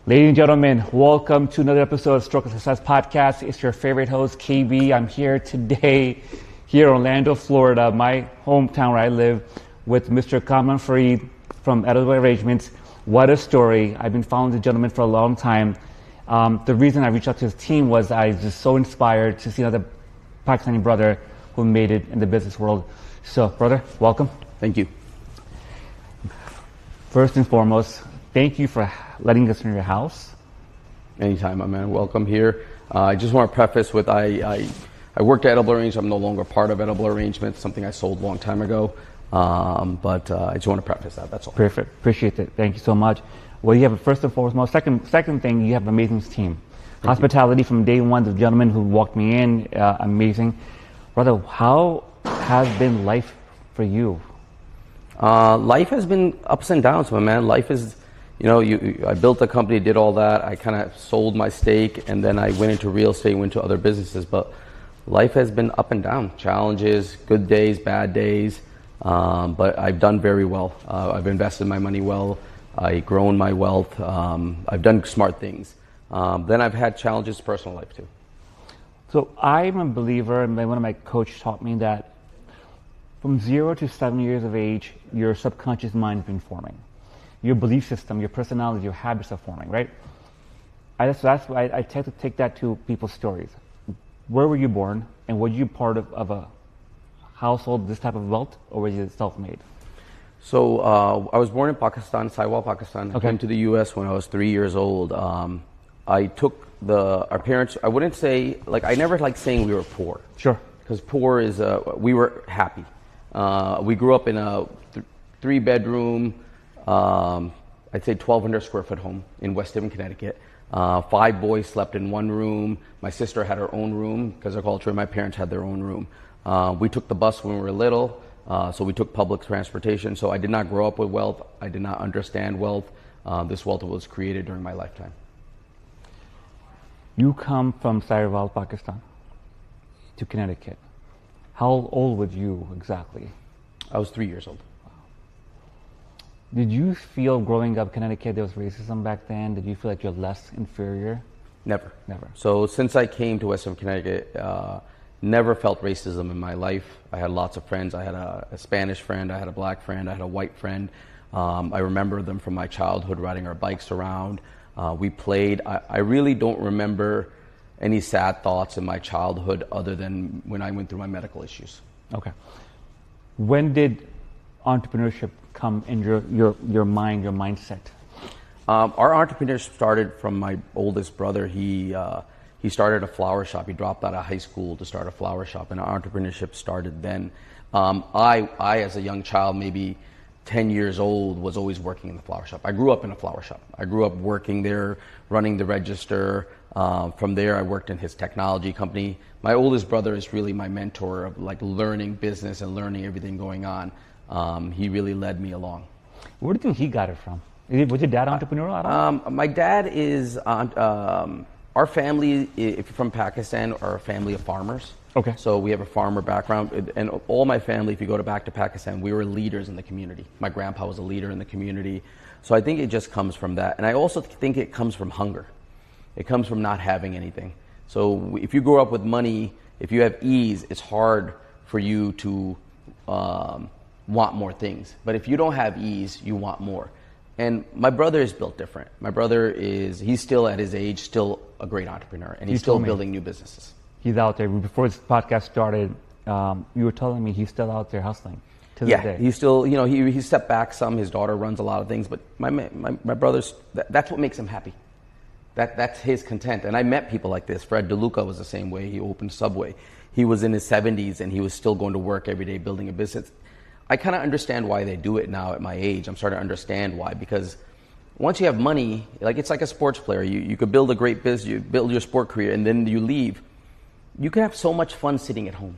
Ladies and gentlemen, welcome to another episode of Stroke of Success Podcast. It's your favorite host, KB. I'm here today, here in Orlando, Florida, my hometown where I live, with Mr. Kamran Farid from Edible Arrangements. What a story. I've been following the gentleman for a long time. The reason I reached out to his team was I was just so inspired to see another Pakistani brother who made it in the business world. So, brother, welcome. Thank you. First and foremost, thank you for letting us in your house. Anytime, my man. Welcome here. I just want to preface with I worked at Edible Arrangements. I'm no longer part of Edible Arrangements, something I sold a long time ago. But I just want to preface that. That's all. Perfect. Appreciate it. Thank you so much. Well, you have first and foremost. Second thing, you have an amazing team. Hospitality from day one. The gentleman who walked me in, amazing. Brother, how has been life for you? Life has been ups and downs, my man. Life is, I built a company, did all that. I kind of sold my stake, and then I went into real estate, went to other businesses. But life has been up and down. Challenges, good days, bad days. But I've done very well. I've invested my money well. I've grown my wealth. I've done smart things. Then I've had challenges in personal life too. So I'm a believer, and one of my coaches taught me that from 0 to 7 years of age, your subconscious mind has been forming. Your belief system, your personality, your habits are forming, right? That's why I tend to take that to people's stories. Where were you born, and were you part of a household, this type of wealth, or were you self-made? So I was born in Pakistan, Saiwal, Pakistan. I came to the U.S. when I was 3 years old. I took our parents, I wouldn't say, I never liked saying we were poor. Sure. Because poor is, we were happy. We grew up in a 3-bedroom, I'd say 1,200 square foot home in West Haven, Connecticut. 5 boys slept in one room. My sister had her own room because of culture. My parents had their own room. We took the bus when we were little, so we took public transportation. So I did not grow up with wealth. I did not understand wealth. This wealth was created during my lifetime. You come from Saiwal, Pakistan, to Connecticut. How old were you exactly? I was 3 years old. Did you feel growing up in Connecticut there was racism back then? Did you feel like you're less inferior? Never. Never. So since I came to Western Connecticut, never felt racism in my life. I had lots of friends. I had a Spanish friend, I had a black friend, I had a white friend. I remember them from my childhood, riding our bikes around. We played. I really don't remember any sad thoughts in my childhood other than when I went through my medical issues. Okay. When did entrepreneurship come in your mind, your mindset? Our entrepreneurship started from my oldest brother. He started a flower shop. He dropped out of high school to start a flower shop, and our entrepreneurship started then. I, as a young child, maybe 10 years old, was always working in the flower shop. I grew up in a flower shop. I grew up working there, running the register. From there, I worked in his technology company. My oldest brother is really my mentor of learning business and learning everything going on. He really led me along. Where do you think he got it from? Was your dad entrepreneurial at all? My dad is, our family, if you're from Pakistan, are a family of farmers. Okay. So we have a farmer background, and all my family, if you go back to Pakistan, we were leaders in the community. My grandpa was a leader in the community. So I think it just comes from that. And I also think it comes from hunger. It comes from not having anything. So if you grow up with money, if you have ease, it's hard for you to want more things. But if you don't have ease, you want more. And my brother is built different. My brother he's still at his age, still a great entrepreneur, and he's still building new businesses. He's out there. Before this podcast started, you were telling me he's still out there hustling to this day. Yeah, he's still, he stepped back some. His daughter runs a lot of things, but my brother's, that's what makes him happy. That's his content. And I met people like this. Fred DeLuca was the same way. He opened Subway. He was in his 70s and he was still going to work every day building a business. I kind of understand why they do it now at my age. I'm starting to understand why, because once you have money, it's like a sports player. You could build a great business, you build your sport career, and then you leave. You can have so much fun sitting at home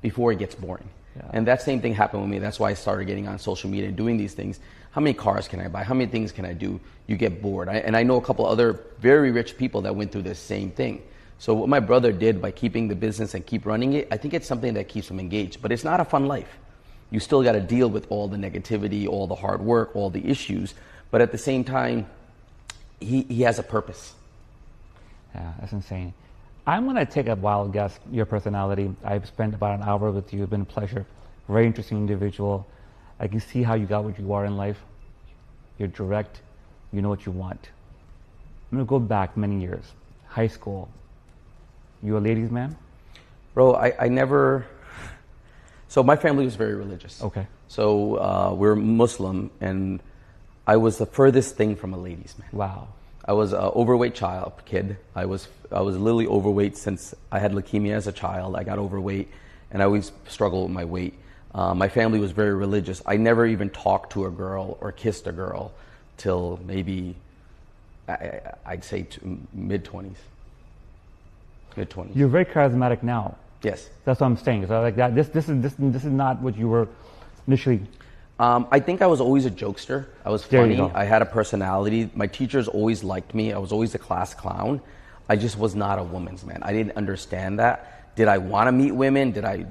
before it gets boring. Yeah. And that same thing happened with me. That's why I started getting on social media and doing these things. How many cars can I buy? How many things can I do? You get bored. And I know a couple other very rich people that went through this same thing. So what my brother did by keeping the business and keep running it, I think it's something that keeps him engaged. But it's not a fun life. You still got to deal with all the negativity, all the hard work, all the issues. But at the same time, he has a purpose. Yeah, that's insane. I'm going to take a wild guess, your personality. I've spent about an hour with you. It's been a pleasure. Very interesting individual. I can see how you got what you are in life. You're direct. You know what you want. I'm going to go back many years. High school. You a ladies' man? Bro, I never... So my family was very religious. Okay. So we're Muslim, and I was the furthest thing from a ladies' man. Wow. I was an overweight kid. I was literally overweight since I had leukemia as a child. I got overweight, and I always struggled with my weight. My family was very religious. I never even talked to a girl or kissed a girl till maybe, I'd say mid-20s. Mid-20s. You're very charismatic now. Yes. That's what I'm saying. So like that. This is not what you were initially. I think I was always a jokester. I was There you funny. go. I had a personality. My teachers always liked me. I was always a class clown. I just was not a woman's man. I didn't understand that. Did I want to meet women? Did I?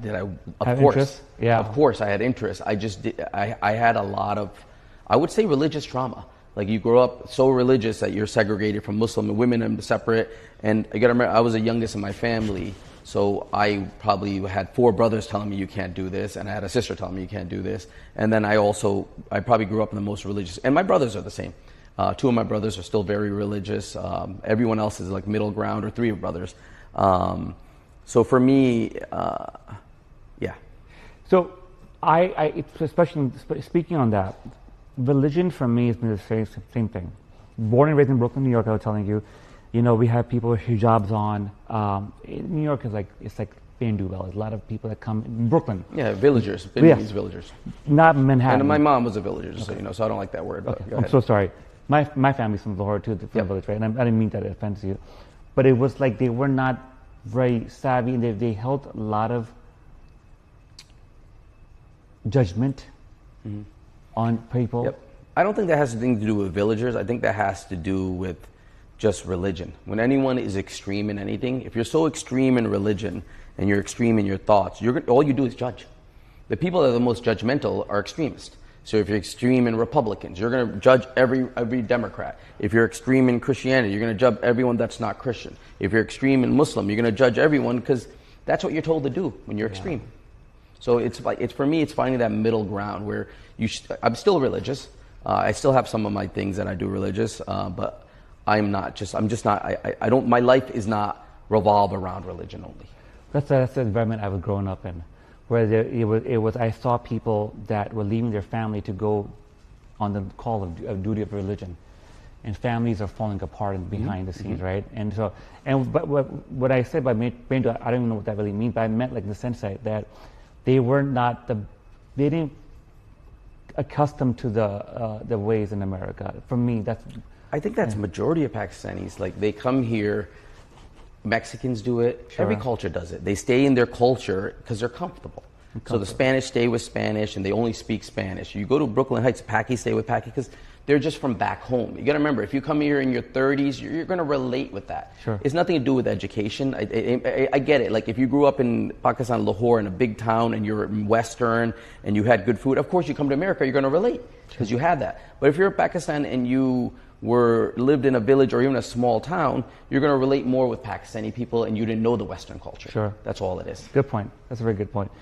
Of Have course. interest? Yeah. Of course, I had interest. I just did. I had a lot of, I would say, religious trauma. Like you grow up so religious that you're segregated from Muslim and women and separate. And you got to remember, I was the youngest in my family. So I probably had 4 brothers telling me you can't do this, and I had a sister telling me you can't do this. And then I probably grew up in the most religious, and my brothers are the same. 2 of my brothers are still very religious. Everyone else is like middle ground, or 3 brothers. So for me, yeah. So I especially speaking on that, religion for me has been the same thing. Born and raised in Brooklyn, New York, I was telling you. You know, we have people with hijabs on. New York is it's like Banduville. There's a lot of people that come in Brooklyn. Yeah, villagers. It Yes. means villagers. Not Manhattan. And my mom was a villager, just so you know, so I don't like that word. But Okay. go I'm ahead. so sorry. My family's from Lahore too, from the village, right? And I didn't mean that it offends you. But it was like they were not very savvy, and they held a lot of judgment on people. Yep. I don't think that has anything to do with villagers. I think that has to do with just religion. When anyone is extreme in anything, if you're so extreme in religion and you're extreme in your thoughts, all you do is judge. The people that are the most judgmental are extremists. So if you're extreme in Republicans, you're going to judge every Democrat. If you're extreme in Christianity, you're going to judge everyone that's not Christian. If you're extreme in Muslim, you're going to judge everyone because that's what you're told to do when you're extreme. So for me, it's finding that middle ground where I'm still religious. I still have some of my things that I do religious, but my life is not revolve around religion only. That's the environment I was growing up in, where it was. I saw people that were leaving their family to go on the call of duty of religion, and families are falling apart and behind the scenes, right? And so, but what I said by brain, I don't even know what that really means, but I meant like in the sense that they were not they didn't accustomed to the ways in America. For me, I think that's majority of Pakistanis. Like they come here, Mexicans do it. Sure. Every culture does it. They stay in their culture because they're comfortable. So the Spanish stay with Spanish, and they only speak Spanish. You go to Brooklyn Heights, Paki stay with Paki because they're just from back home. You got to remember, if you come here in your 30s, you're going to relate with that. Sure. It's nothing to do with education. I get it. Like if you grew up in Pakistan, Lahore, in a big town, and you're Western, and you had good food, of course you come to America, you're going to relate because you had that. But if you're in Pakistan and you lived in a village or even a small town, you're going to relate more with Pakistani people, and you didn't know the Western culture. Sure. That's all it is. Good point. That's a very good point.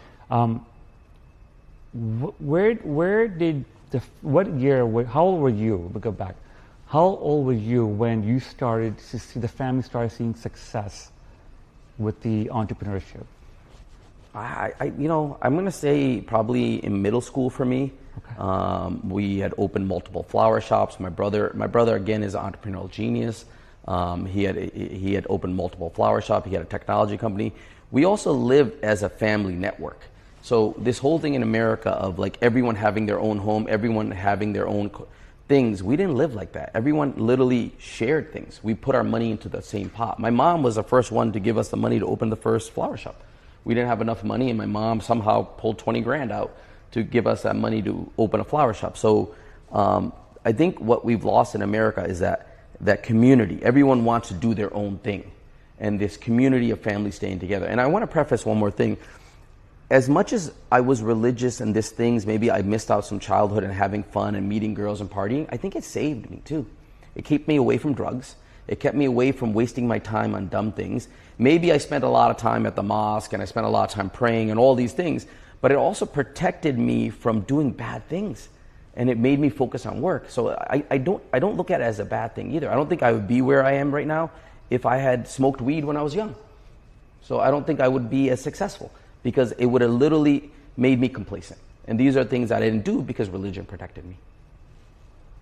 What year, how old were you? We'll go back. How old were you when you started to see the family started seeing success with the entrepreneurship? I'm going to say probably in middle school for me. Okay. We had opened multiple flower shops. My brother again is an entrepreneurial genius. He had opened multiple flower shops. He had a technology company. We also lived as a family network. So this whole thing in America of like everyone having their own home, everyone having their own things, we didn't live like that. Everyone literally shared things. We put our money into the same pot. My mom was the first one to give us the money to open the first flower shop. We didn't have enough money, and my mom somehow pulled 20 grand out to give us that money to open a flower shop. So I think what we've lost in America is that community. Everyone wants to do their own thing, and this community of families staying together. And I want to preface one more thing. As much as I was religious and maybe I missed out some childhood and having fun and meeting girls and partying, I think it saved me too. It kept me away from drugs. It kept me away from wasting my time on dumb things. Maybe I spent a lot of time at the mosque and I spent a lot of time praying and all these things, but it also protected me from doing bad things. And it made me focus on work. So I don't look at it as a bad thing either. I don't think I would be where I am right now if I had smoked weed when I was young. So I don't think I would be as successful because it would have literally made me complacent. And these are things I didn't do because religion protected me.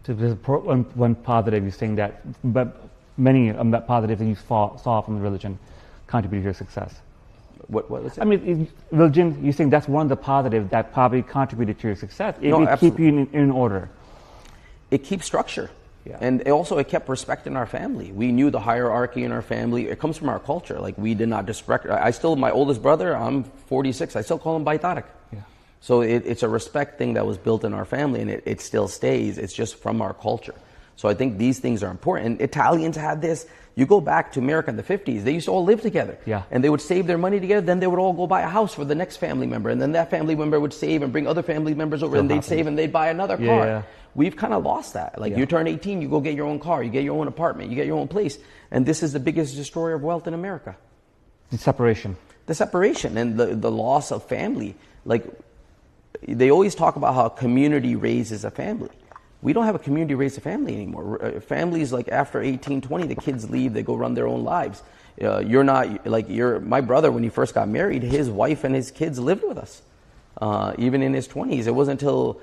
So there's one positive you're saying that, but many positives that you saw from the religion contributed to your success. What was it? I mean, religion, you think that's one of the positives that probably contributed to your success. It No, would keep absolutely. you in order. It keeps structure. Yeah. And it kept respect in our family. We knew the hierarchy in our family. It comes from our culture. Like, we did not disrespect. My oldest brother, I'm 46, I still call him Baitarik. Yeah. So it's a respect thing that was built in our family, and it still stays. It's just from our culture. So I think these things are important. And Italians had this. You go back to America in the 50s, they used to all live together. Yeah. And they would save their money together, then they would all go buy a house for the next family member. And then that family member would save and bring other family members over, and they'd save and they'd buy another car. Yeah. We've kind of lost that. Like, you turn 18, you go get your own car, you get your own apartment, you get your own place. And this is the biggest destroyer of wealth in America. The separation. The separation and the loss of family. Like, they always talk about how community raises a family. We don't have a community raise a family anymore. Families, like, after 18, 20, the kids leave, they go run their own lives. My brother, when he first got married, his wife and his kids lived with us. Even in his 20s. It wasn't until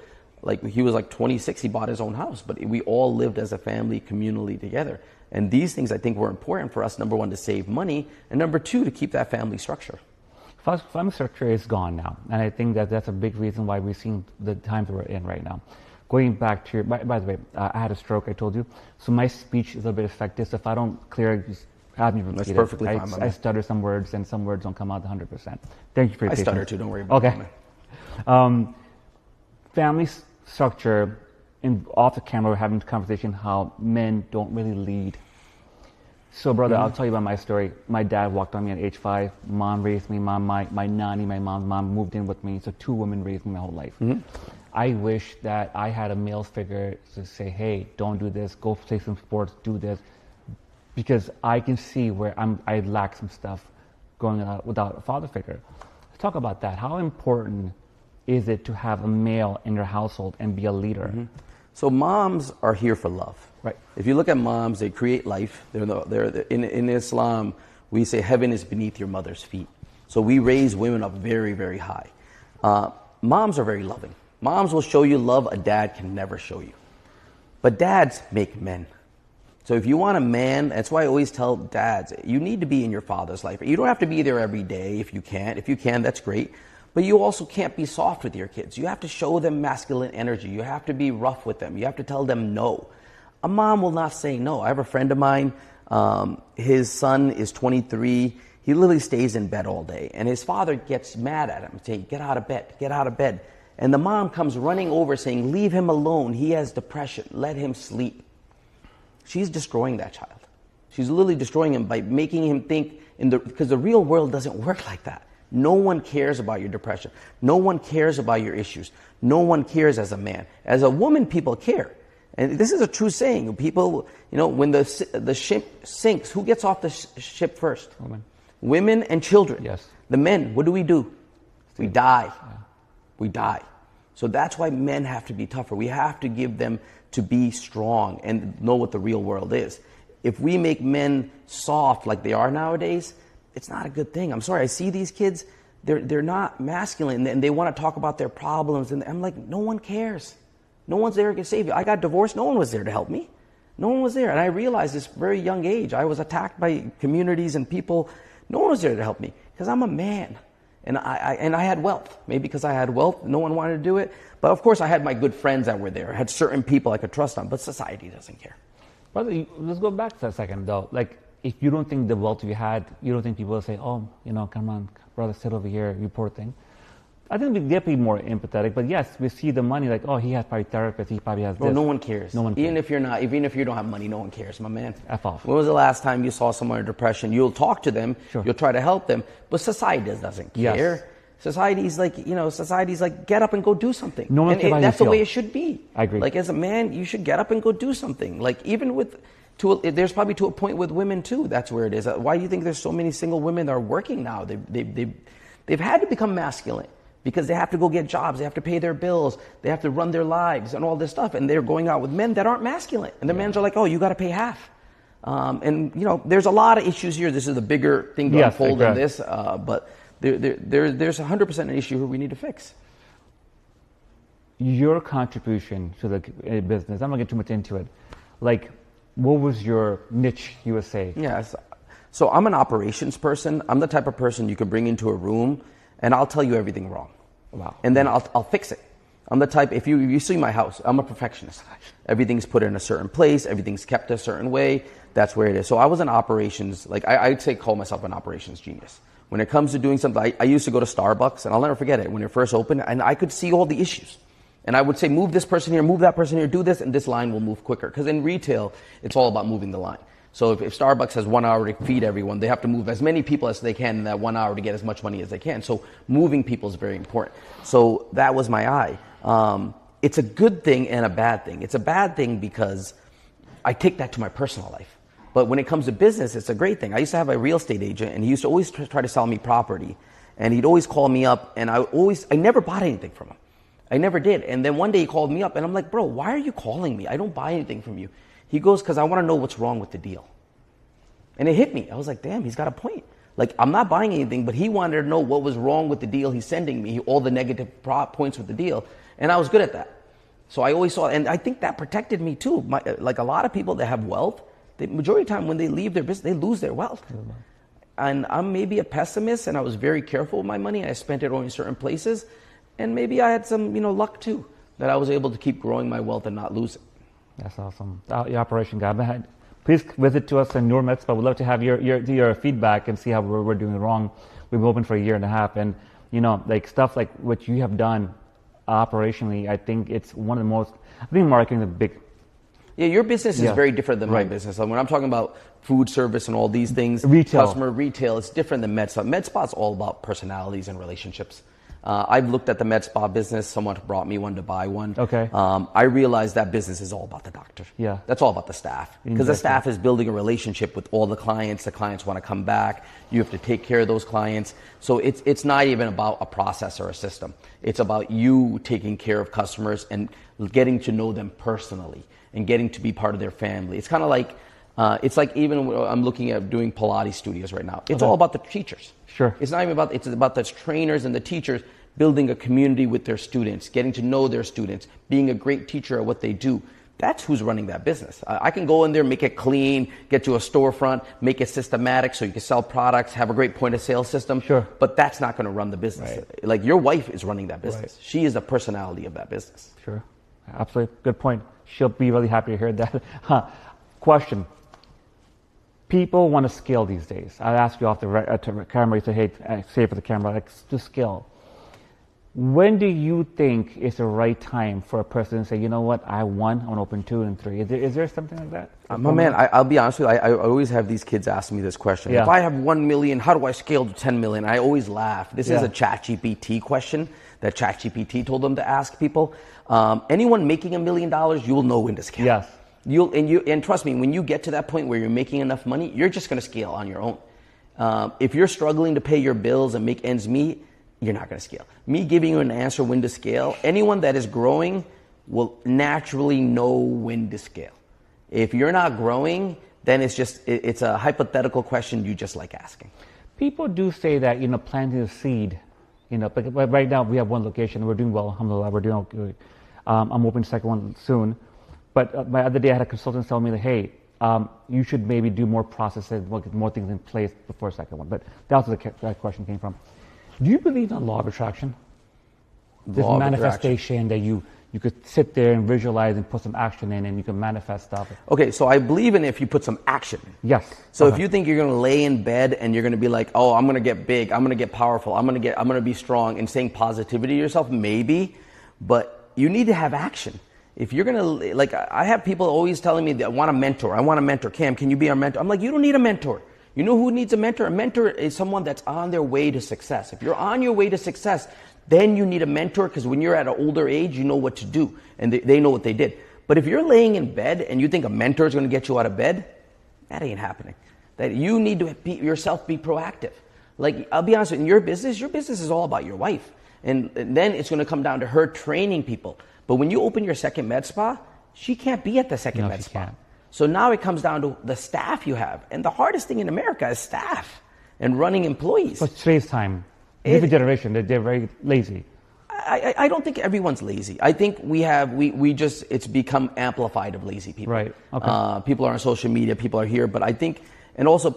he was 26, he bought his own house. But we all lived as a family, communally together. And these things, I think, were important for us, number one, to save money, and number two, to keep that family structure. Family structure is gone now. And I think that's a big reason why we're seeing the times we're in right now. Going back to by the way, I had a stroke, I told you. So my speech is a little bit affected. So if I don't clear it, just have me repeat it. That's perfectly fine, my man. I stutter some words, and some words don't come out 100%. Thank you for your patience. I stutter too, don't worry about it. Okay. Family structure, off the camera, we're having a conversation how men don't really lead. So, brother, I'll tell you about my story. My dad walked on me at age 5. Mom raised me. My nanny, my mom's mom, moved in with me. So 2 women raised me my whole life. I wish that I had a male figure to say, hey, don't do this, go play some sports, do this. Because I can see where I lack some stuff going out without a father figure. Let's talk about that. How important is it to have a male in your household and be a leader? So moms are here for love. Right. If you look at moms, they create life. In Islam, we say heaven is beneath your mother's feet. So we raise women up very, very high. Moms are very loving. Moms will show you love a dad can never show you. But dads make men. So if you want a man, that's why I always tell dads, you need to be in your father's life. You don't have to be there every day if you can. If you can, that's great. But you also can't be soft with your kids. You have to show them masculine energy. You have to be rough with them. You have to tell them no. A mom will not say no. I have a friend of mine, his son is 23. He literally stays in bed all day. And his father gets mad at him, saying, get out of bed, get out of bed. And the mom comes running over saying, leave him alone. He has depression. Let him sleep. She's destroying that child. She's literally destroying him by making him think, because the real world doesn't work like that. No one cares about your depression. No one cares about your issues. No one cares as a man. As a woman, people care. And this is a true saying. People, when the ship sinks, who gets off the ship first? Women. Women and children. Yes. The men, what do? We die. Yeah. We die. So that's why men have to be tougher. We have to give them to be strong and know what the real world is. If we make men soft like they are nowadays, it's not a good thing. I'm sorry, I see these kids, they're not masculine, and they want to talk about their problems, and I'm like, no one cares. No one's there to save you. I got divorced, no one was there to help me. No one was there. And I realized this very young age, I was attacked by communities and people. No one was there to help me because I'm a man. And I had wealth. Maybe because I had wealth, no one wanted to do it. But of course, I had my good friends that were there. I had certain people I could trust on. But society doesn't care. Brother, let's go back to a second, though. Like, if you don't think the wealth you had, you don't think people will say, oh, come on, brother, sit over here, you poor thing. I think we get be more empathetic. But yes, we see the money, like, oh, he has probably therapists, he probably has this. No one cares. No one cares. Even if you don't have money, no one cares, my man. F off. When was the last time you saw someone in depression? You'll talk to them. Sure. You'll try to help them. But society doesn't care. Yes. Society's like, get up and go do something. No one cares how you that's the feel. way it should be. I agree. Like as a man, you should get up and go do something. Like even there's probably to a point with women too. That's where it is. Why do you think there's so many single women that are working now? They've had to become masculine because they have to go get jobs. They have to pay their bills. They have to run their lives and all this stuff. And they're going out with men that aren't masculine. And the men are like, oh, you got to pay half. And there's a lot of issues here. This is the bigger thing to unfold in this. But there's 100% an issue here we need to fix. Your contribution to the business, I'm not getting too much into it. Like, what was your niche, you would say? Yes. So I'm an operations person. I'm the type of person you can bring into a room and I'll tell you everything wrong. Wow. And then I'll fix it. I'm the type, if you see my house, I'm a perfectionist. Everything's put in a certain place. Everything's kept a certain way. That's where it is. So I was an operations, like I'd say call myself an operations genius. When it comes to doing something, I used to go to Starbucks and I'll never forget it. When it first opened and I could see all the issues. And I would say, move this person here, move that person here, do this, and this line will move quicker. Because in retail, it's all about moving the line. So if Starbucks has 1 hour to feed everyone, they have to move as many people as they can in that 1 hour to get as much money as they can. So moving people is very important. So that was my eye. It's a good thing and a bad thing. It's a bad thing because I take that to my personal life. But when it comes to business, it's a great thing. I used to have a real estate agent, and he used to always try to sell me property. And he'd always call me up, and I never bought anything from him. I never did. And then one day he called me up and I'm like, bro, why are you calling me? I don't buy anything from you. He goes, because I want to know what's wrong with the deal. And it hit me. I was like, damn, he's got a point. Like, I'm not buying anything, but he wanted to know what was wrong with the deal he's sending me, all the negative points with the deal. And I was good at that. So I always saw, and I think that protected me too. Like a lot of people that have wealth, the majority of the time when they leave their business, they lose their wealth. And I'm maybe a pessimist and I was very careful with my money. I spent it only in certain places. And maybe I had some, luck too, that I was able to keep growing my wealth and not lose it. That's awesome. Your operation guy. Please visit to us in Nur Mitzvah. We'd love to have your feedback and see how we're doing wrong. We've been open for 1.5 years. And, like stuff like what you have done operationally, I think it's one of the most, I think marketing is a big. Yeah, your business is very different than my business. When I'm talking about food service and all these things, customer retail, it's different than med spa. Med spa is all about personalities and relationships. I've looked at the med spa business. Someone brought me one to buy one. Okay. I realized that business is all about the doctor. Yeah. That's all about the staff. Because the staff is building a relationship with all the clients. The clients want to come back. You have to take care of those clients. So it's not even about a process or a system. It's about you taking care of customers and getting to know them personally and getting to be part of their family. It's kind of like, it's like even I'm looking at doing Pilates studios right now. It's all about the teachers. Sure. It's not even about, it's about the trainers and the teachers building a community with their students, getting to know their students, being a great teacher at what they do. That's who's running that business. I can go in there, make it clean, get you a storefront, make it systematic so you can sell products, have a great point of sale system. Sure. But that's not going to run the business. Right. Like your wife is running that business. Right. She is the personality of that business. Sure. Absolutely. Good point. She'll be really happy to hear that. Question. People want to scale these days. I ask you off the camera, you say, hey, say it for the camera, like to scale. When do you think is the right time for a person to say, you know what, I want to open 2 and 3? Is there something like that? My man, I'll be honest with you, I always have these kids ask me this question. Yeah. If I have 1 million, how do I scale to 10 million? I always laugh. This is a ChatGPT question that ChatGPT told them to ask people. Anyone making $1 million, you will know when to scale. Yes. And trust me, when you get to that point where you're making enough money, you're just going to scale on your own. If you're struggling to pay your bills and make ends meet, you're not going to scale. Me giving you an answer when to scale, anyone that is growing will naturally know when to scale. If you're not growing, then it's a hypothetical question you just like asking. People do say that, planting a seed, but right now we have one location. We're doing well, alhamdulillah, we're doing good. I'm opening the second one soon. But my other day I had a consultant tell me that, hey, you should maybe do more processes, more things in place before the second one. But that's where that question came from. Do you believe in law of attraction? This manifestation that you could sit there and visualize and put some action in and you can manifest stuff. Okay, so I believe in if you put some action. Yes. So if you think you're going to lay in bed and you're going to be like, oh, I'm going to get big, I'm going to get powerful, I'm going to be strong and saying positivity to yourself, maybe, but you need to have action. If you're going to, I have people always telling me that I want a mentor. Cam, can you be our mentor? I'm like, you don't need a mentor. You know who needs a mentor? A mentor is someone that's on their way to success. If you're on your way to success, then you need a mentor, because when you're at an older age, you know what to do, and they know what they did. But if you're laying in bed and you think a mentor is going to get you out of bed, that ain't happening. That you need to yourself be proactive. Like, I'll be honest with you, in your business is all about your wife. And then it's going to come down to her training people. But when you open your second med spa, she can't be at the second med spa. Can't. So now it comes down to the staff you have. And the hardest thing in America is staff and running employees. But today's time, different generation, they're very lazy. I don't think everyone's lazy. I think it's become amplified of lazy people. Right. Okay. People are on social media, people are here, but I think, and also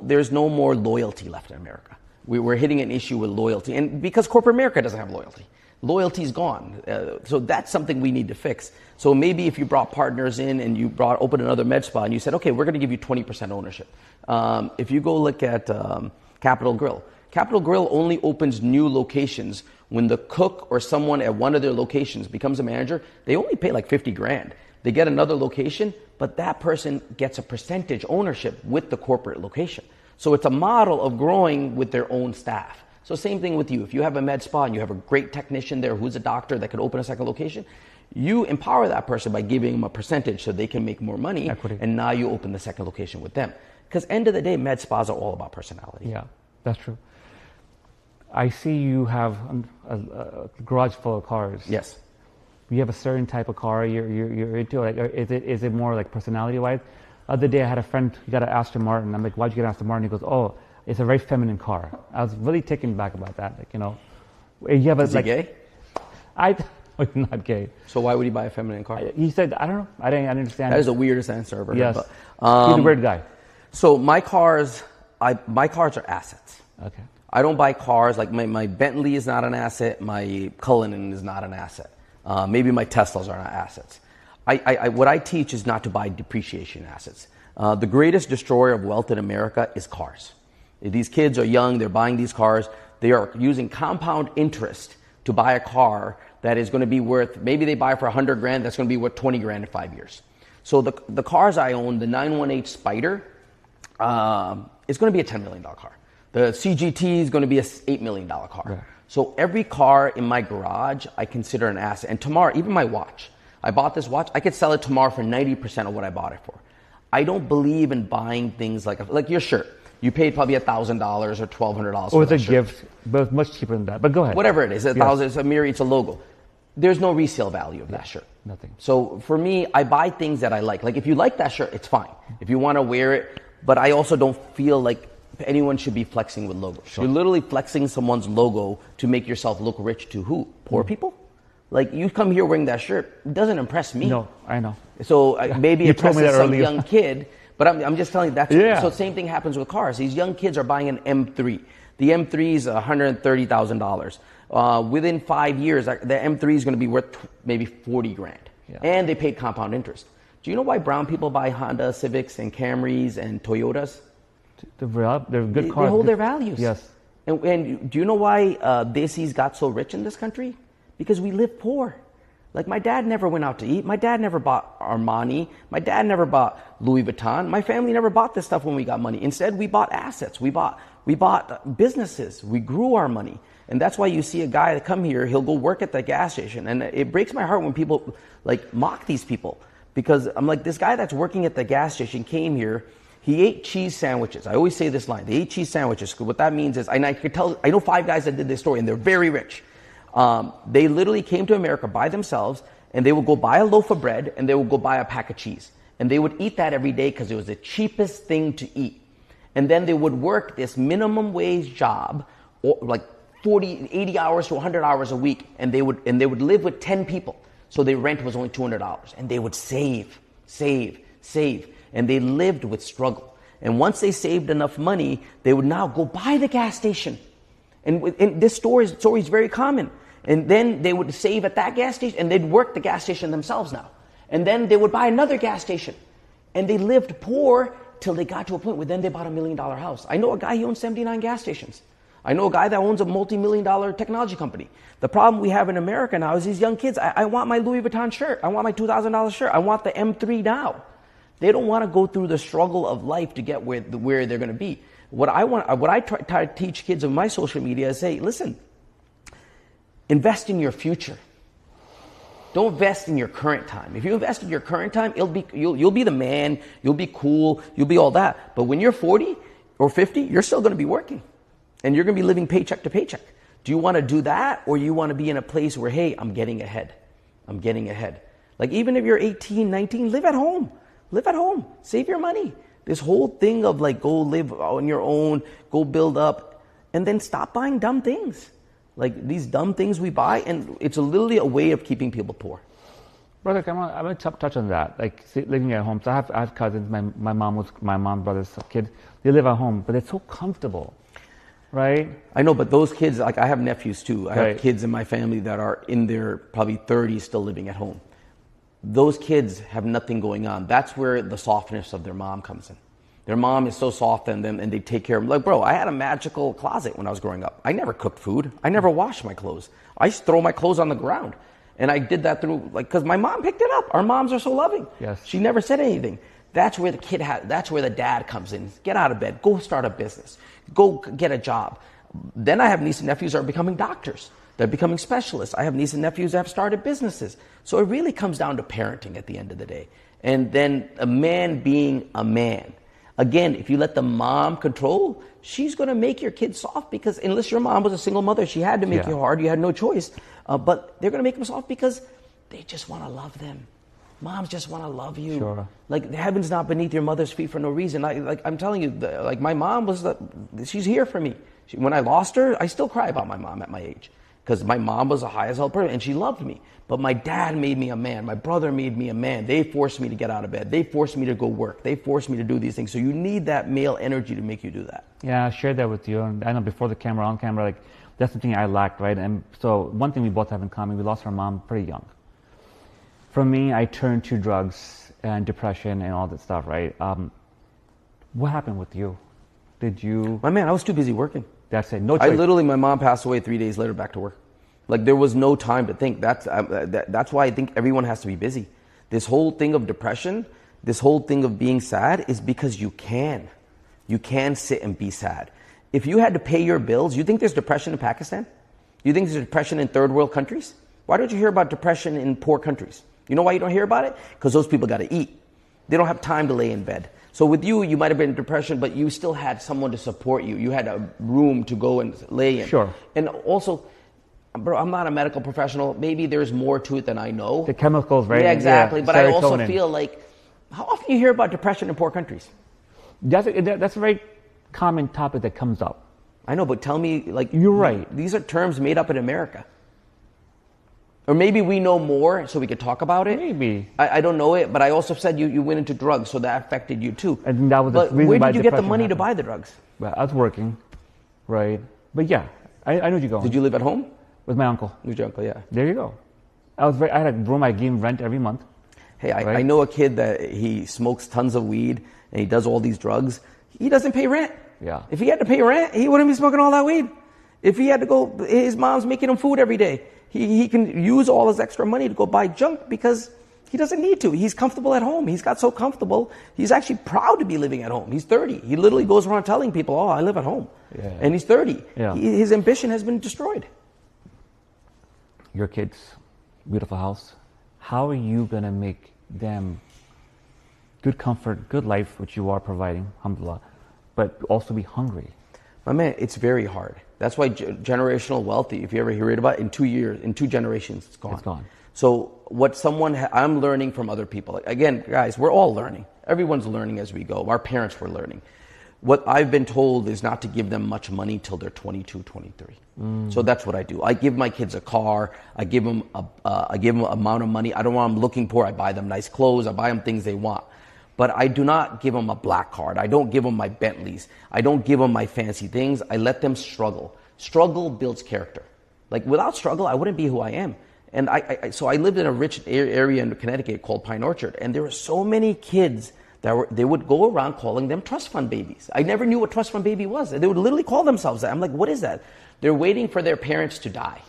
there's no more loyalty left in America. We're hitting an issue with loyalty, and because corporate America doesn't have loyalty. Loyalty's gone. So that's something we need to fix. So maybe if you brought partners in and you opened another med spa and you said, okay, we're going to give you 20% ownership. If you go look at Capital Grill only opens new locations when the cook or someone at one of their locations becomes a manager. They only pay like $50,000. They get another location, but that person gets a percentage ownership with the corporate location. So it's a model of growing with their own staff. So same thing with you. If you have a med spa and you have a great technician there who's a doctor that could open a second location, you empower that person by giving them a percentage so they can make more money. Equity. And now you open the second location with them. Because end of the day, med spas are all about personality. Yeah, that's true. I see you have a garage full of cars. Yes. You have a certain type of car you're into? Like, is it more like personality-wise? The other day I had a friend, he got an Aston Martin. I'm like, why'd you get an Aston Martin? He goes, oh, it's a very feminine car. I was really taken back about that. Like, you know, you have Is he gay? I'm not gay. So why would he buy a feminine car? He said, I don't know. I didn't understand. That is the weirdest answer I've ever heard. Yes. But, he's a weird guy. So my cars are assets. Okay. I don't buy cars, like my Bentley is not an asset, my Cullinan is not an asset. Maybe my Teslas are not assets. What I teach is not to buy depreciation assets. The greatest destroyer of wealth in America is cars. These kids are young, they're buying these cars, they are using compound interest to buy a car that is going to be worth, maybe they buy for $100,000, that's going to be worth $20,000 in 5 years. So the cars I own, the 918 Spider, is going to be a $10 million car. The CGT is going to be a $8 million car. Right. So every car in my garage, I consider an asset. And tomorrow, even my watch, I bought this watch, I could sell it tomorrow for 90% of what I bought it for. I don't believe in buying things like your shirt. You paid probably $1,000 or $1,200 for Or it's a shirt. gift, but much cheaper than that. But go ahead. Whatever it is, $1,000, it's a mirror, it's a logo. There's no resale value of that shirt. Nothing. So for me, I buy things that I like. Like if you like that shirt, it's fine. If you want to wear it, but I also don't feel like anyone should be flexing with logos. Sure. You're literally flexing someone's logo to make yourself look rich to who? Poor people? Like you come here wearing that shirt, it doesn't impress me. No, I know. So maybe it impresses some young kid, but I'm just telling you that's so same thing happens with cars. These young kids are buying an M3. The M3 is $130,000. Within 5 years, the M3 is going to be worth maybe $40,000. Yeah. And they paid compound interest. Do you know why brown people buy Honda Civics and Camrys and Toyotas? They're good cars. They hold their values. Yes. And do you know why Desis got so rich in this country? Because we live poor. Like my dad never went out to eat. My dad never bought Armani. My dad never bought Louis Vuitton. My family never bought this stuff when we got money. Instead, we bought assets. We bought businesses. We grew our money. And that's why you see a guy that come here, he'll go work at the gas station. And it breaks my heart when people like mock these people. Because I'm like, this guy that's working at the gas station came here. He ate cheese sandwiches. I always say this line. They ate cheese sandwiches. What that means is, and I know 5 guys that did this story, and they're very rich. They literally came to America by themselves, and they would go buy a loaf of bread, and they would go buy a pack of cheese. And they would eat that every day because it was the cheapest thing to eat. And then they would work this minimum wage job, like 40, 80 hours to 100 hours a week, and they would live with 10 people. So their rent was only $200. And they would save. And they lived with struggle. And once they saved enough money, they would now go buy the gas station. And this story is very common. And then they would save at that gas station, and they'd work the gas station themselves now. And then they would buy another gas station. And they lived poor till they got to a point where then they bought $1 million house. I know a guy, he owns 79 gas stations. I know a guy that owns a multi-million-dollar technology company. The problem we have in America now is these young kids, I want my Louis Vuitton shirt. I want my $2,000 shirt. I want the M3 now. They don't want to go through the struggle of life to get where they're going to be. What I try to teach kids on my social media is say, listen, invest in your future. Don't invest in your current time. If you invest in your current time, you'll be the man, you'll be cool, you'll be all that. But when you're 40 or 50, you're still going to be working. And you're going to be living paycheck to paycheck. Do you want to do that, or you want to be in a place where, hey, I'm getting ahead. I'm getting ahead. Like, even if you're 18, 19, live at home. Live at home. Save your money. This whole thing of like, go live on your own, go build up, and then stop buying dumb things. Like these dumb things we buy, and it's literally a way of keeping people poor. Brother, I'm gonna touch on that. Like living at home. So I have cousins. My mom's brother's kid. They live at home, but it's so comfortable, right? I know, but those kids, like I have nephews too. I have kids in my family that are in their probably 30s still living at home. Those kids have nothing going on. That's where the softness of their mom comes in. Their mom is so soft on them, and they take care of them. Like, bro, I had a magical closet when I was growing up. I never cooked food. I never washed my clothes. I used to throw my clothes on the ground. And I did that through, like, because my mom picked it up. Our moms are so loving. Yes. She never said anything. That's where that's where the dad comes in. Get out of bed. Go start a business. Go get a job. Then I have nieces and nephews that are becoming doctors. They're becoming specialists. I have nieces and nephews that have started businesses. So it really comes down to parenting at the end of the day. And then a man being a man. Again, if you let the mom control, she's going to make your kids soft, because unless your mom was a single mother, she had to make you hard. You had no choice. But they're going to make them soft because they just want to love them. Moms just want to love you. Sure. Like, the heaven's not beneath your mother's feet for no reason. I'm telling you, like, my mom she's here for me. When I lost her, I still cry about my mom at my age, because my mom was a high as hell person and she loved me. But my dad made me a man. My brother made me a man. They forced me to get out of bed. They forced me to go work. They forced me to do these things. So you need that male energy to make you do that. Yeah, I shared that with you. And I know before the camera, on camera, like, that's the thing I lacked, right? And so one thing we both have in common, we lost our mom pretty young. For me, I turned to drugs and depression and all that stuff, right? What happened with you? Did you... My man, I was too busy working. That's it. No choice. My mom passed away 3 days later, back to work. Like, there was no time to think. That's why I think everyone has to be busy. This whole thing of depression, this whole thing of being sad is because you can. You can sit and be sad. If you had to pay your bills, you think there's depression in Pakistan? You think there's depression in third world countries? Why don't you hear about depression in poor countries? You know why you don't hear about it? Because those people got to eat. They don't have time to lay in bed. So with you might have been in depression, but you still had someone to support you. You had a room to go and lay in. Sure. And also... Bro, I'm not a medical professional. Maybe there's more to it than I know. The chemicals, right? Yeah, exactly. Yeah, but I also feel like, how often you hear about depression in poor countries? That's a very common topic that comes up. I know, but tell me, like... You're right. These are terms made up in America. Or maybe we know more, so we could talk about it. Maybe. I don't know it, but I also said you went into drugs, so that affected you too. And that was but the reason where why did you get the depression money happened. to buy the drugs? Well, I was working, right? But yeah, I know you're going. Did you live at home? With my uncle. With your uncle, yeah. There you go. I had a room. I gave him rent every month. Hey, right? I know a kid that he smokes tons of weed and he does all these drugs. He doesn't pay rent. Yeah. If he had to pay rent, he wouldn't be smoking all that weed. If he had to go, his mom's making him food every day. He can use all his extra money to go buy junk because he doesn't need to. He's comfortable at home. He's got so comfortable. He's actually proud to be living at home. He's 30. He literally goes around telling people, oh, I live at home. Yeah. And he's 30. Yeah. His ambition has been destroyed. Your kids, beautiful house. How are you going to make them good comfort, good life, which you are providing, alhamdulillah, but also be hungry? My man, it's very hard. That's why generational wealth, if you ever hear it about it, in 2 generations, it's gone. It's gone. So what I'm learning from other people. Like, again, guys, we're all learning. Everyone's learning as we go. Our parents were learning. What I've been told is not to give them much money till they're 22, 23. So that's what I do. I give my kids a car. I give them an amount of money. I don't want them looking poor. I buy them nice clothes. I buy them things they want. But I do not give them a black card. I don't give them my Bentleys. I don't give them my fancy things. I let them struggle. Struggle builds character. Like, without struggle, I wouldn't be who I am. And so I lived in a rich area in Connecticut called Pine Orchard, and there were so many kids they would go around calling them trust fund babies. I never knew what trust fund baby was. They would literally call themselves that. I'm like, what is that? They're waiting for their parents to die.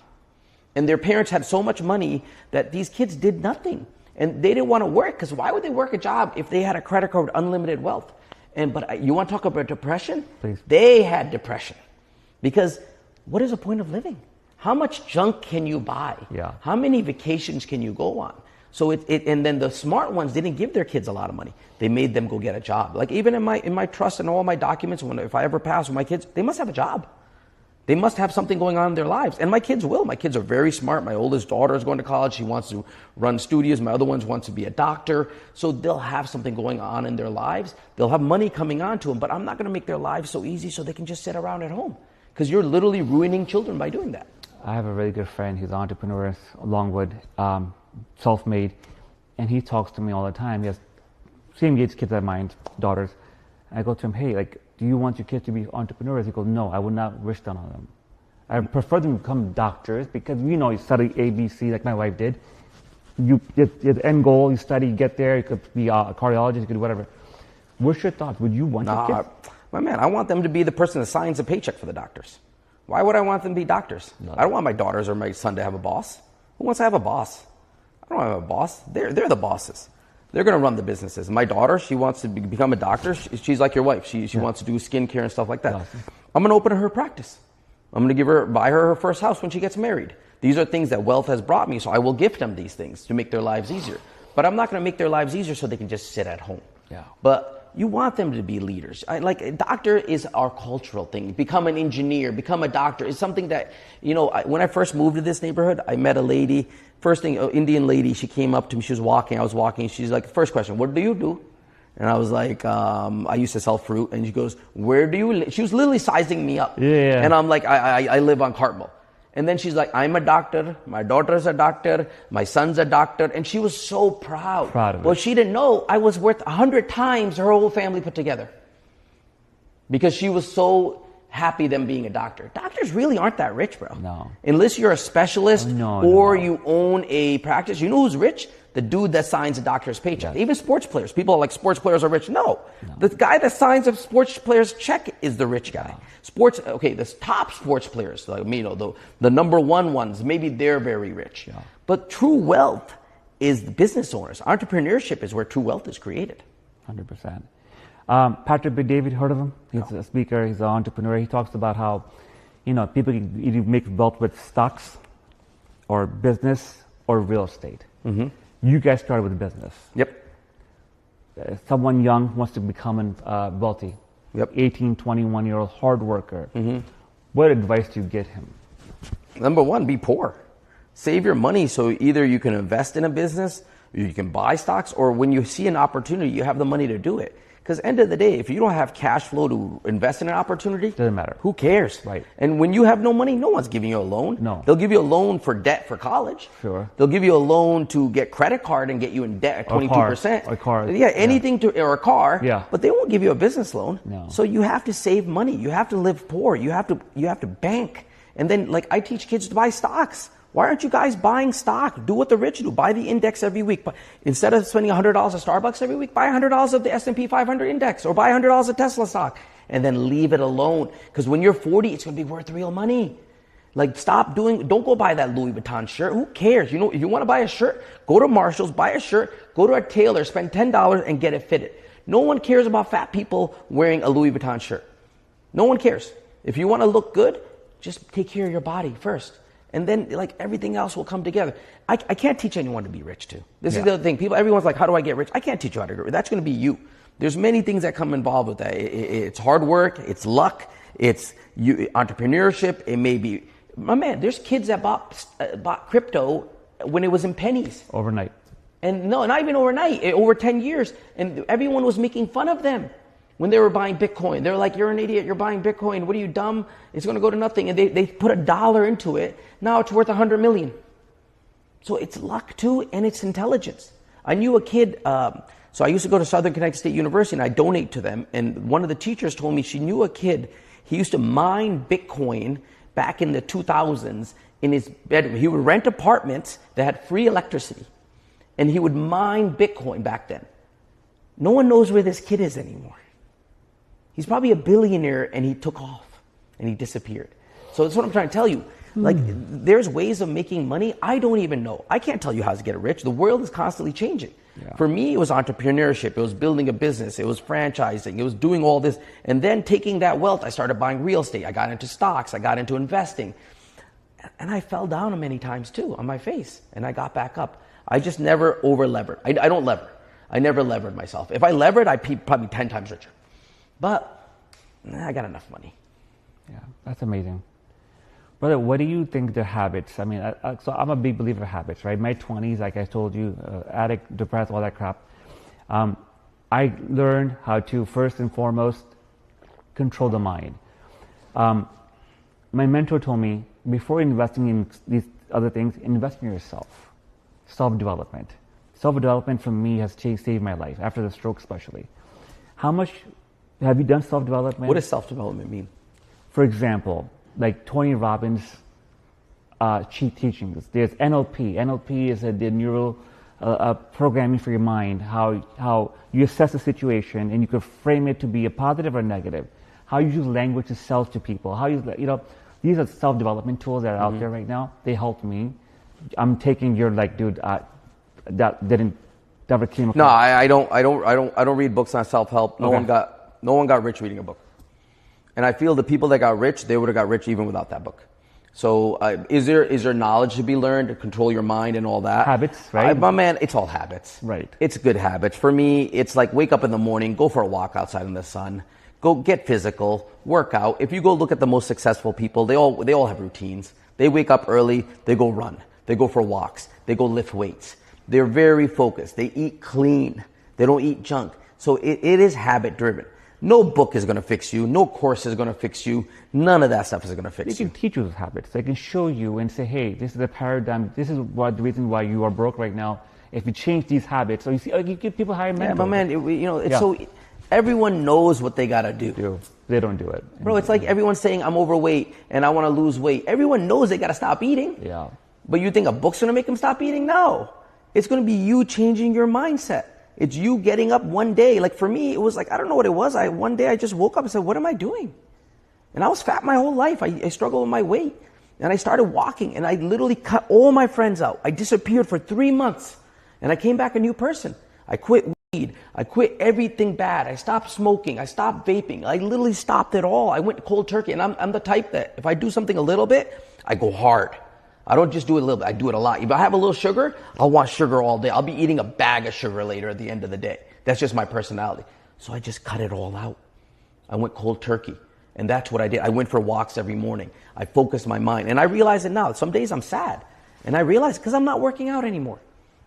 And their parents had so much money that these kids did nothing. And they didn't want to work because why would they work a job if they had a credit card with unlimited wealth? But you want to talk about depression? Please. They had depression because what is the point of living? How much junk can you buy? Yeah. How many vacations can you go on? So and then the smart ones didn't give their kids a lot of money. They made them go get a job. Like even in my trust and all my documents, if I ever pass with my kids, they must have a job. They must have something going on in their lives. And my kids will. My kids are very smart. My oldest daughter is going to college. She wants to run studios. My other ones wants to be a doctor. So they'll have something going on in their lives. They'll have money coming on to them. But I'm not going to make their lives so easy so they can just sit around at home. Because you're literally ruining children by doing that. I have a really good friend. He's an entrepreneur, Longwood, self-made. And he talks to me all the time. He has same age kids as mine, daughters. And I go to him, hey, like, do you want your kids to be entrepreneurs? He goes, no, I would not wish that on them. I prefer them to become doctors because, you study ABC like my wife did. You get the end goal, you study, you get there, you could be a cardiologist, you could do whatever. What's your thoughts? Would you want your kids? My man, I want them to be the person that signs a paycheck for the doctors. Why would I want them to be doctors? No. I don't want my daughters or my son to have a boss. Who wants to have a boss? I don't want to have a boss. They're the bosses. They're going to run the businesses. My daughter, she wants to become a doctor. She's like your wife. She wants to do skincare and stuff like that. Awesome. I'm going to open her practice. I'm going to buy her first house when she gets married. These are things that wealth has brought me, so I will gift them these things to make their lives easier. But I'm not going to make their lives easier so they can just sit at home. Yeah. But you want them to be leaders. Like a doctor is our cultural thing. Become an engineer, become a doctor. It's something that, when I first moved to this neighborhood, I met a lady. First thing, Indian lady, she came up to me. She was walking. I was walking. She's like, first question, what do you do? And I was like, I used to sell fruit. And she goes, where do you live? She was literally sizing me up. Yeah. And I'm like, I live on Cartmel. And then she's like, I'm a doctor. My daughter's a doctor. My son's a doctor. And she was so proud. Proud of it. Well, she didn't know I was worth 100 times her whole family put together. Because she was so happy them being a doctor. Doctors really aren't that rich, bro. No. Unless you're a specialist you own a practice. You know who's rich? The dude that signs a doctor's paycheck. Yes. Even sports players. People are like, sports players are rich. No. The guy that signs a sports player's check is the rich guy. No. The top sports players, like the number one ones, maybe they're very rich. Yeah. But true wealth is the business owners. Entrepreneurship is where true wealth is created. 100%. Patrick Bet-David, heard of him? He's a speaker, he's an entrepreneur. He talks about how, people can either make wealth with stocks or business or real estate. Mm-hmm. You guys started with business. Yep. Someone young wants to become wealthy. Yep. 18, 21-year-old hard worker. Mm-hmm. What advice do you give him? Number one, be poor. Save your money so either you can invest in a business, you can buy stocks, or when you see an opportunity, you have the money to do it. Because end of the day, if you don't have cash flow to invest in an opportunity, doesn't matter. Who cares? Right. And when you have no money, no one's giving you a loan. No. They'll give you a loan for debt for college. Sure. They'll give you a loan to get credit card and get you in debt at 22%. A car. Yeah, anything or a car. Yeah. But they won't give you a business loan. No. So you have to save money. You have to live poor. You have to bank. And then I teach kids to buy stocks. Why aren't you guys buying stock? Do what the rich do. Buy the index every week. But instead of spending $100 at Starbucks every week, buy $100 of the S&P 500 index or buy $100 of Tesla stock and then leave it alone. Because when you're 40, it's going to be worth real money. Don't go buy that Louis Vuitton shirt. Who cares? If you want to buy a shirt, go to Marshall's, buy a shirt, go to a tailor, spend $10 and get it fitted. No one cares about fat people wearing a Louis Vuitton shirt. No one cares. If you want to look good, just take care of your body first. And then everything else will come together. I can't teach anyone to be rich too. This is the other thing. Everyone's like, how do I get rich? I can't teach you how to get rich. That's going to be you. There's many things that come involved with that. It's hard work. It's luck. It's entrepreneurship. It may be, my man, there's kids that bought crypto when it was in pennies. Overnight. And no, not even overnight, over 10 years. And everyone was making fun of them. When they were buying Bitcoin, they were like, you're an idiot, you're buying Bitcoin, what are you, dumb? It's going to go to nothing. And they put $1 into it. Now it's worth 100 million. So it's luck too, and it's intelligence. I knew a kid, so I used to go to Southern Connecticut State University and I donate to them. And one of the teachers told me she knew a kid, he used to mine Bitcoin back in the 2000s in his bedroom. He would rent apartments that had free electricity. And he would mine Bitcoin back then. No one knows where this kid is anymore. He's probably a billionaire and he took off and he disappeared. So that's what I'm trying to tell you. Like, there's ways of making money I don't even know. I can't tell you how to get rich. The world is constantly changing. Yeah. For me, it was entrepreneurship. It was building a business. It was franchising. It was doing all this. And then taking that wealth, I started buying real estate. I got into stocks. I got into investing. And I fell down many times too, on my face. And I got back up. I just never over-levered. I don't lever. I never levered myself. If I levered, I'd be probably 10 times richer. But I got enough money. Yeah, that's amazing. Brother, what do you think the habits? I mean, so I'm a big believer of habits, right? My 20s, like I told you, addict, depressed, all that crap. I learned how to, first and foremost, control the mind. My mentor told me, before investing in these other things, invest in yourself. Self-development. Self-development for me has saved my life, after the stroke especially. How much have you done self-development? What does self-development mean? For example, like Tony Robbins' teachings. There's NLP. NLP is the neural programming for your mind, how you assess a situation and you could frame it to be a positive or negative. How you use language to sell to people. How these are self-development tools that are out there right now. They help me. I'm taking your dude, that never came across. No, I don't read books on self-help. No one got rich reading a book. And I feel the people that got rich, they would have got rich even without that book. So is there knowledge to be learned to control your mind and all that? Habits, right? My man, it's all habits. Right. It's good habits. For me, it's like wake up in the morning, go for a walk outside in the sun, go get physical, work out. If you go look at the most successful people, they all have routines. They wake up early, they go run, they go for walks, they go lift weights. They're very focused. They eat clean. They don't eat junk. So it is habit driven. No book is going to fix you. No course is going to fix you. None of that stuff is going to fix you. They can teach you those habits. They can show you and say, hey, this is the paradigm. This is the reason why you are broke right now. If you change these habits, so you give people higher mentors. Yeah, but man, so everyone knows what they got to do. They don't do it. Bro, it's like everyone's saying, I'm overweight and I want to lose weight. Everyone knows they got to stop eating. Yeah. But you think a book's going to make them stop eating? No. It's going to be you changing your mindset. It's you getting up one day. Like for me, it was like, I don't know what it was. One day I just woke up and said, what am I doing? And I was fat my whole life. I struggled with my weight. And I started walking and I literally cut all my friends out. I disappeared for 3 months and I came back a new person. I quit weed. I quit everything bad. I stopped smoking. I stopped vaping. I literally stopped it all. I went cold turkey. And I'm the type that if I do something a little bit, I go hard. I don't just do it a little bit. I do it a lot. If I have a little sugar, I'll want sugar all day. I'll be eating a bag of sugar later at the end of the day. That's just my personality. So I just cut it all out. I went cold turkey. And that's what I did. I went for walks every morning. I focused my mind. And I realize it now. Some days I'm sad. And I realize because I'm not working out anymore.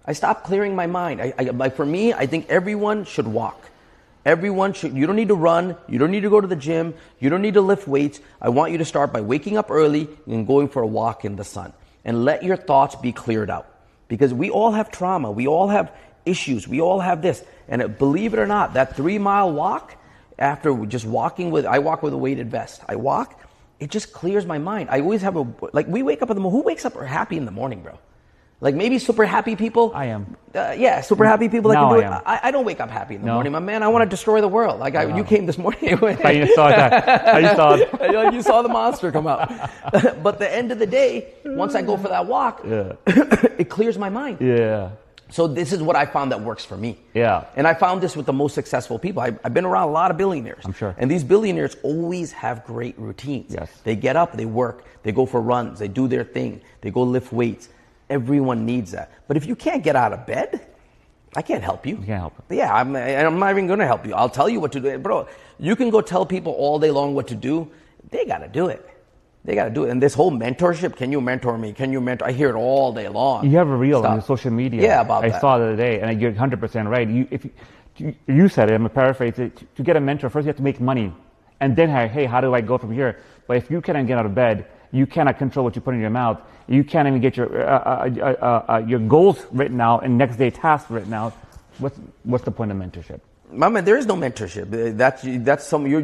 I stopped clearing my mind. Like for me, I think everyone should walk. Everyone should. You don't need to run. You don't need to go to the gym. You don't need to lift weights. I want you to start by waking up early and going for a walk in the sun. And let your thoughts be cleared out. Because we all have trauma. We all have issues. We all have this. And believe it or not, that 3-mile walk, after just walking I walk with a weighted vest. I walk, it just clears my mind. I always have we wake up in the morning. Who wakes up happy in the morning, bro? Like maybe super happy people. I am. Super happy people that now can do I it. am. I don't wake up happy in the morning, my man. I want to destroy the world. Like you came this morning. I saw that. I saw it. You saw the monster come out. But the end of the day, once I go for that walk, it clears my mind. Yeah. So this is what I found that works for me. Yeah. And I found this with the most successful people. I've been around a lot of billionaires. I'm sure. And these billionaires always have great routines. Yes. They get up, they work, they go for runs, they do their thing, they go lift weights. Everyone needs that. But if you can't get out of bed, I can't help you. You can't help it. Yeah, I'm not even going to help you. I'll tell you what to do. Bro, you can go tell people all day long what to do. They got to do it. They got to do it. And this whole mentorship, can you mentor me? Can you mentor? I hear it all day long. You have a reel on your social media. About that. I saw the other day, and you're 100% right. You said it, I'm going to paraphrase it. To get a mentor, first you have to make money. And then, hey, how do I go from here? But if you cannot get out of bed, you cannot control what you put in your mouth. You can't even get your goals written out and next day tasks written out. What's the point of mentorship? My man, there is no mentorship. That's some you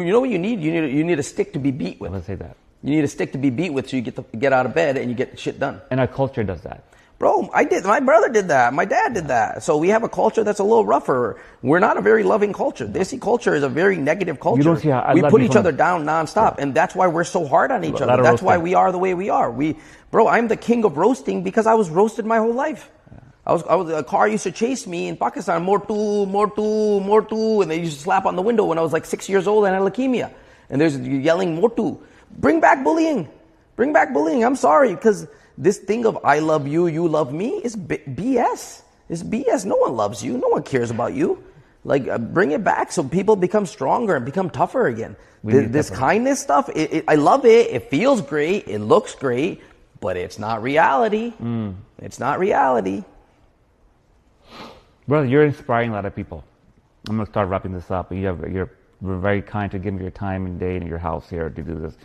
know what you need. You need a stick to be beat with. Let's say that. You need a stick to be beat with, so you get out of bed and you get shit done. And our culture does that. Bro, my brother did that. My dad did that. So we have a culture that's a little rougher. We're not a very loving culture. Desi culture is a very negative culture. You don't see how we put each other down nonstop. And that's why we're so hard on each other. That's why we are the way we are. Bro, I'm the king of roasting because I was roasted my whole life. A car used to chase me in Pakistan, mortu, mortu, mortu, and they used to slap on the window when I was like 6 years old and I had leukemia. And there's yelling mortu. Bring back bullying. Bring back bullying. I'm sorry, because this thing of I love you, you love me is BS. It's BS. No one loves you. No one cares about you. Like, bring it back so people become stronger and become tougher again. This kindness stuff, I love it. It feels great. It looks great, but it's not reality. It's not reality. Brother, you're inspiring a lot of people. I'm going to start wrapping this up. You're very kind to give me your time and day in your house here to do this.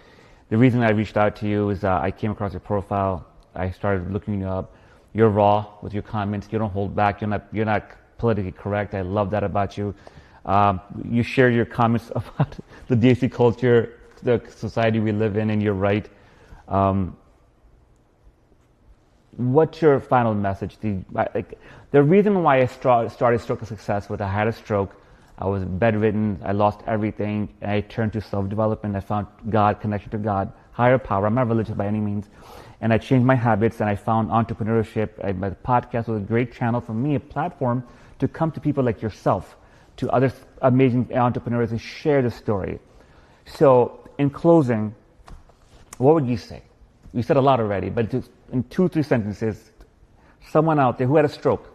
The reason I reached out to you is I came across your profile. I started looking you up. You're raw with your comments. You don't hold back. You're not politically correct. I love that about you. You share your comments about the Desi culture, the society we live in, and you're right. What's your final message? The reason why I started Stroke of Success was I had a stroke. I was bedridden. I lost everything. And I turned to self-development. I found God, connection to God, higher power. I'm not religious by any means. And I changed my habits, and I found entrepreneurship. My podcast was a great channel for me, a platform to come to people like yourself, to other amazing entrepreneurs and share the story. So in closing, what would you say? You said a lot already, but just in 2-3 sentences, someone out there who had a stroke,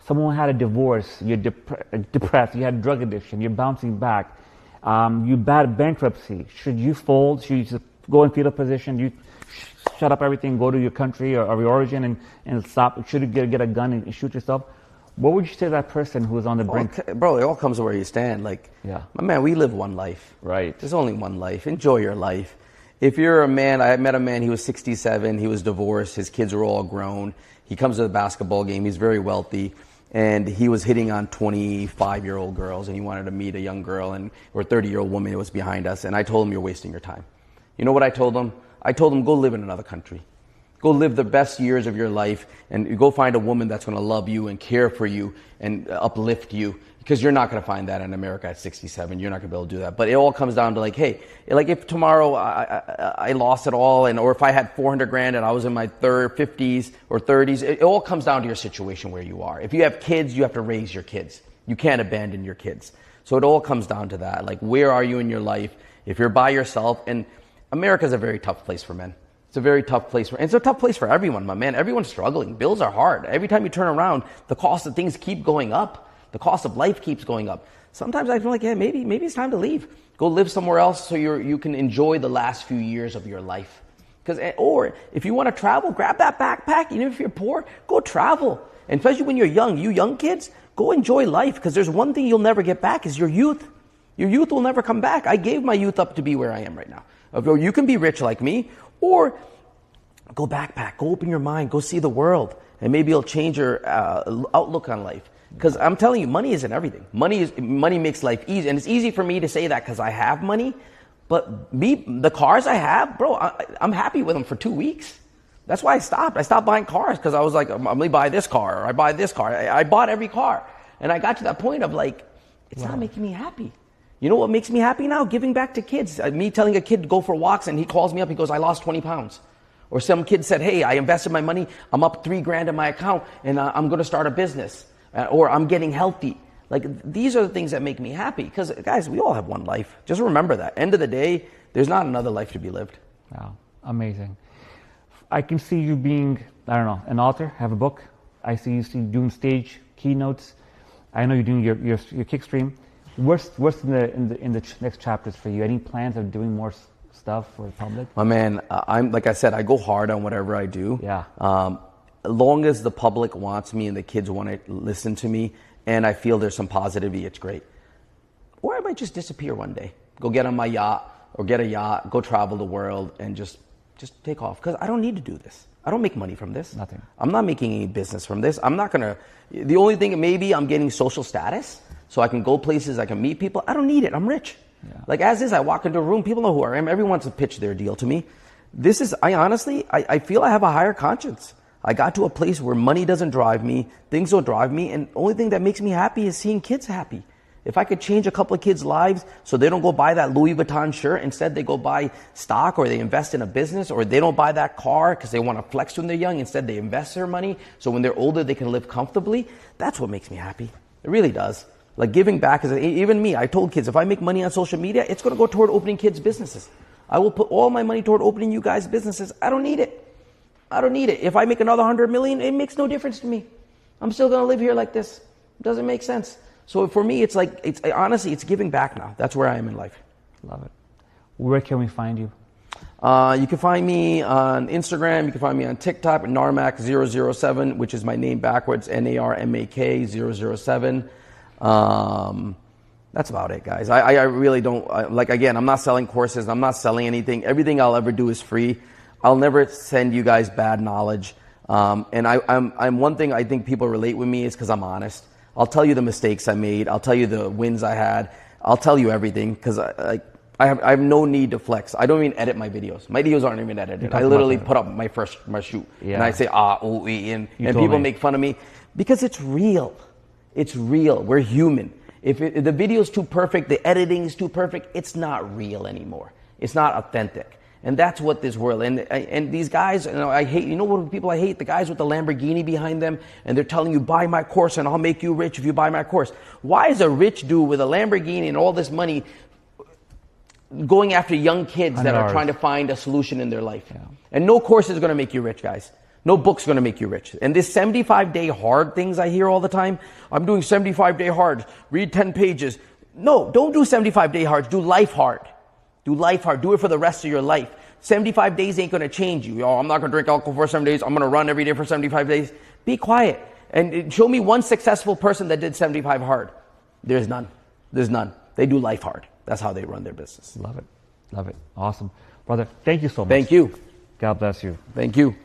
someone who had a divorce, you're depressed, you had drug addiction, you're bouncing back, you bad bankruptcy. Should you fold? Should you just go in fetal position? You shut up everything, go to your country or your origin and stop? Should you get a gun and shoot yourself? What would you say to that person who is on the brink? Bro, it all comes to where you stand. Like, my man, we live one life. Right. There's only one life. Enjoy your life. If you're a man, I met a man, he was 67, he was divorced, his kids were all grown. He comes to the basketball game, he's very wealthy, and he was hitting on 25-year-old girls, and he wanted to meet a young girl, or a 30-year-old woman who was behind us, and I told him, you're wasting your time. You know what I told him? I told him, go live in another country. Go live the best years of your life and go find a woman that's going to love you and care for you and uplift you, because you're not going to find that in America at 67. You're not going to be able to do that. But it all comes down to like, hey, like if tomorrow I lost it all, or if I had 400 grand and I was in my 50s or 30s, it all comes down to your situation where you are. If you have kids, you have to raise your kids. You can't abandon your kids. So it all comes down to that. Like, where are you in your life? If you're by yourself, and America's a very tough place for men. It's a very tough place and it's a tough place for everyone, my man. Everyone's struggling. Bills are hard. Every time you turn around, the cost of things keep going up. The cost of life keeps going up. Sometimes I feel like, yeah, maybe it's time to leave. Go live somewhere else so you can enjoy the last few years of your life. Or if you want to travel, grab that backpack. Even if you're poor, go travel. And especially when you're young, you young kids, go enjoy life, because there's one thing you'll never get back is your youth. Your youth will never come back. I gave my youth up to be where I am right now. You can be rich like me, or go backpack, go open your mind, go see the world, and maybe it'll change your outlook on life. Because I'm telling you, money isn't everything. Money makes life easy, and it's easy for me to say that because I have money. But the cars I have, bro, I'm happy with them for 2 weeks. That's why I stopped. I stopped buying cars because I was like, I'm gonna buy this car, or I buy this car. I bought every car, and I got to that point of like, it's not making me happy. You know what makes me happy now? Giving back to kids. Me telling a kid to go for walks, and he calls me up. He goes, I lost 20 pounds. Or some kid said, hey, I invested my money. I'm up $3,000 in my account, and I'm going to start a business. Or I'm getting healthy. Like, these are the things that make me happy. Because, guys, we all have one life. Just remember that. End of the day, there's not another life to be lived. Wow. Amazing. I can see you being, I don't know, an author, have a book. I see you doing stage keynotes. I know you're doing your Kickstream. What's in the next chapters for you? Any plans of doing more stuff for the public? My man, I'm like I said, I go hard on whatever I do. Yeah. As long as the public wants me and the kids want to listen to me, and I feel there's some positivity, it's great. Or I might just disappear one day, go get on my yacht, or get a yacht, go travel the world, and just take off. Because I don't need to do this. I don't make money from this. Nothing. I'm not making any business from this. I'm not gonna. The only thing, maybe I'm getting social status, so I can go places, I can meet people. I don't need it. I'm rich. Yeah. Like as is, I walk into a room, people know who I am. Everyone wants to pitch their deal to me. I honestly feel I have a higher conscience. I got to a place where money doesn't drive me, things don't drive me, and the only thing that makes me happy is seeing kids happy. If I could change a couple of kids' lives so they don't go buy that Louis Vuitton shirt, instead they go buy stock, or they invest in a business, or they don't buy that car because they want to flex when they're young, instead they invest their money so when they're older they can live comfortably, that's what makes me happy. It really does. Like giving back, even me, I told kids, if I make money on social media, it's going to go toward opening kids' businesses. I will put all my money toward opening you guys' businesses. I don't need it. I don't need it. If I make another 100 million, it makes no difference to me. I'm still going to live here like this. It doesn't make sense. So for me, it's honestly, it's giving back now. That's where I am in life. Love it. Where can we find you? You can find me on Instagram. You can find me on TikTok, Narmak007, which is my name backwards, Narmak007. That's about it, guys. I really don't, like, again, I'm not selling courses. I'm not selling anything. Everything I'll ever do is free. I'll never send you guys bad knowledge. And I'm one thing I think people relate with me is because I'm honest. I'll tell you the mistakes I made. I'll tell you the wins I had. I'll tell you everything because I have no need to flex. I don't even edit my videos. My videos aren't even edited. I literally put up my shoot. Yeah. And I say, and people make fun of me because it's real. It's real. We're human. If the video's too perfect, the editing is too perfect, it's not real anymore. It's not authentic. And that's what this world, and these guys, I hate, what people I hate? The guys with the Lamborghini behind them, and they're telling you, buy my course and I'll make you rich if you buy my course. Why is a rich dude with a Lamborghini and all this money going after young kids that are trying to find a solution in their life? Yeah. And no course is going to make you rich, guys. No book's going to make you rich. And this 75-day hard things I hear all the time, I'm doing 75-day hard, read 10 pages. No, don't do 75-day hard, do life hard. Do life hard. Do it for the rest of your life. 75 days ain't going to change you. I'm not going to drink alcohol for 7 days. I'm going to run every day for 75 days. Be quiet. And show me one successful person that did 75 hard. There's none. There's none. They do life hard. That's how they run their business. Love it. Love it. Awesome. Brother, thank you so much. Thank you. God bless you. Thank you.